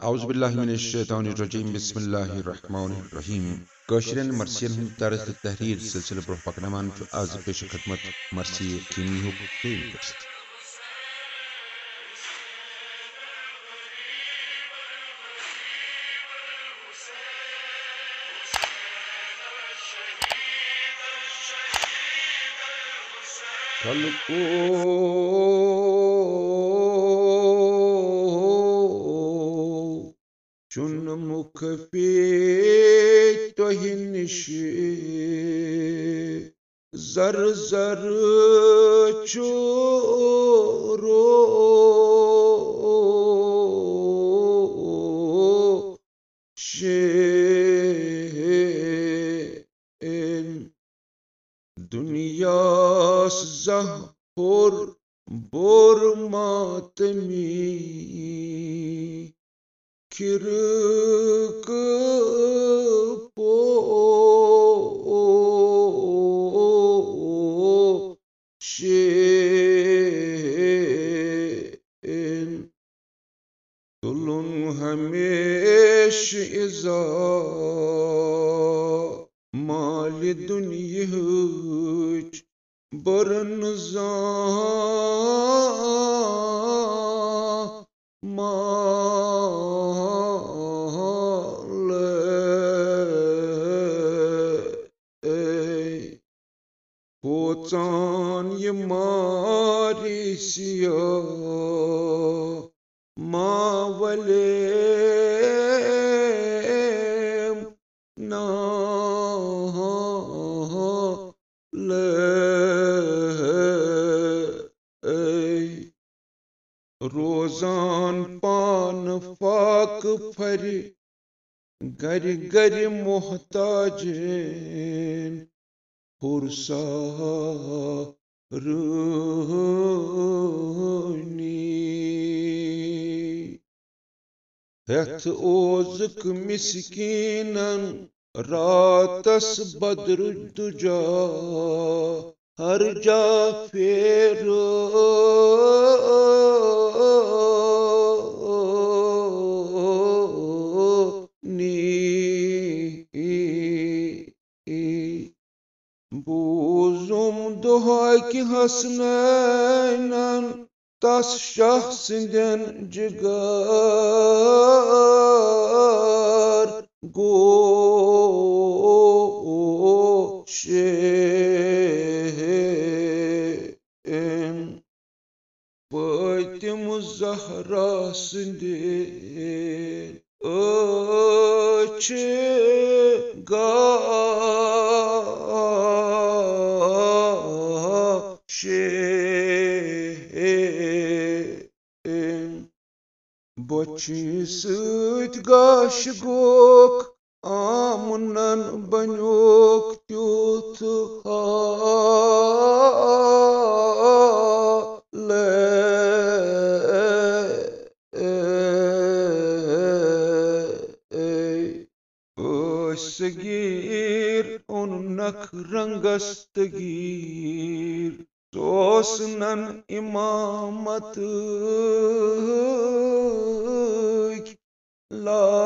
औज़ुबिल्लाहिमिनश्शैतानिर्रजीम बिस्मिल्लाहिर्रहमानिर्रहीम कशिरन मर्सियन हंद तरस तहरीर सिलसिला ब्रोह पकनमान चु आज पेश खदमत मर्सी कीमी हो पेश कल को चुन मुख पे तोहिनिशे जर जर चोरो शेन दुनिया जहर बोर मातमी किरक पो शेन तुलुन हमेश इजा माल दुनियच बरन माल पोचान ये मारिसिया मावले ना रोजान पान फाक फरी गर गर मोहताजन पुरसा रूनी हथ ओज़क मिस्कीनन रातस बद्र दुजा हर जा फेरो बूजुम दुहा कि हसनैनन तस शाह सिंदन जिगर गो शेन पतिम ज़हरा सिंदन अछ बची सत गाश गोक आमनन बन्योक त्युथ हाल सगीर उन नख रंगस्तगीर सोसनन इमामत लाल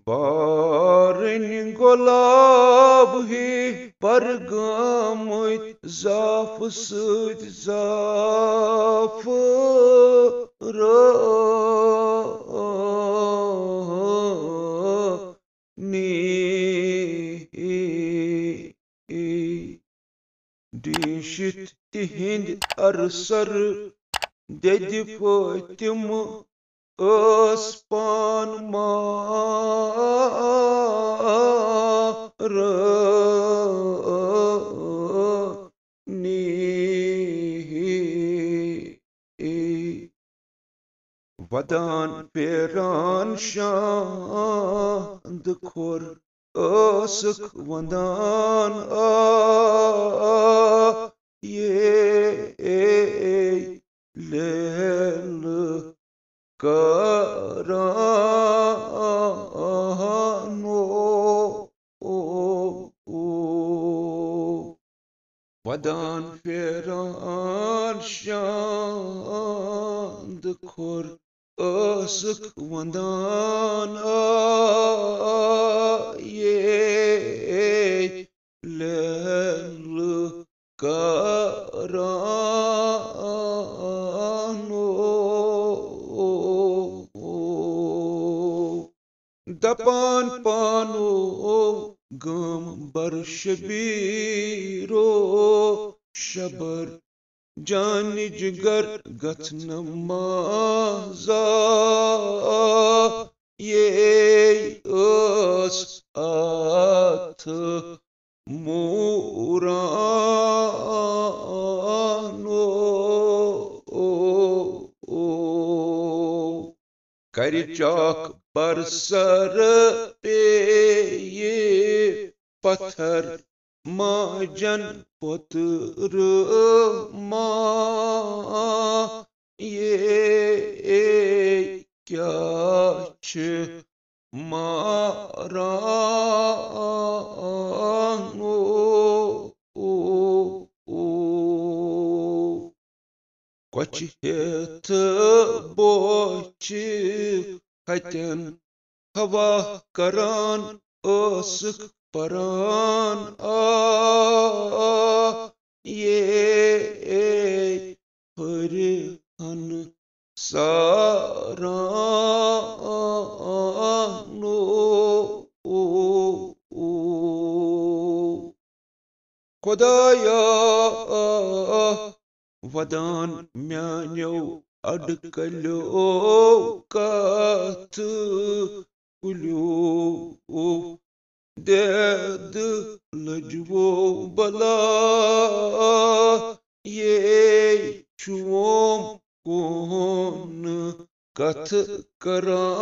बारन गुलाब ही परगामुत जाफ सत जाफ डिशित तिहिंद अरसर दद पतिम पान मार वदान पेरान शांद खोर असक वदान ये लेल करानो वदान फेरान शांद खोर असक वंदान ये लहर करानो दपान पानो गम बरशबीरो शबर जान जिगर गथ नमाजा ये अस आथ मूरानो कर चाक बरसर पे ये पत्थर माजन पुत्र माँ ये क्या छ मारानो कच हेथ बोच हतन हवा करान असक परान ये हन सारानो खुदाया वदान म्यान्यो अडकलो कथ कुल्यो देद लजवो बला ये छुओम कौन कथ करानो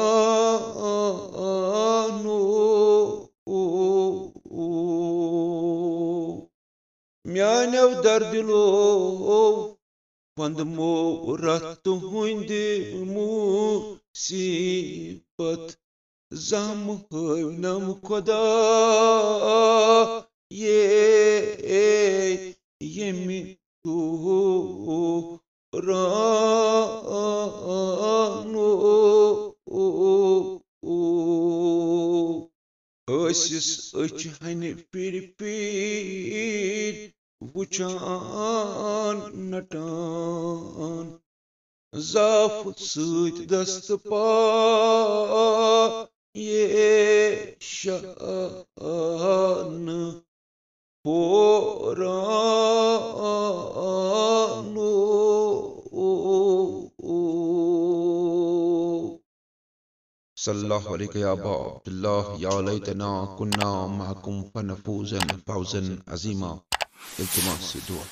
म्यान्यो दर्दिलो वंदमो रत हुंद मुसीबत जम हवनम खुदा ये यमि तो रानो आसिस अच हनि फिर पीर वुचान नटान जाफ सूत दस्त पा ये शान पोरानो सल्लल्लाहु अलैहि या अबा अब्दुल्लाह या लैतना कुन्ना मअकुम फनफूज़न फौज़न अज़ीमा। इल्तिमास से दुआ।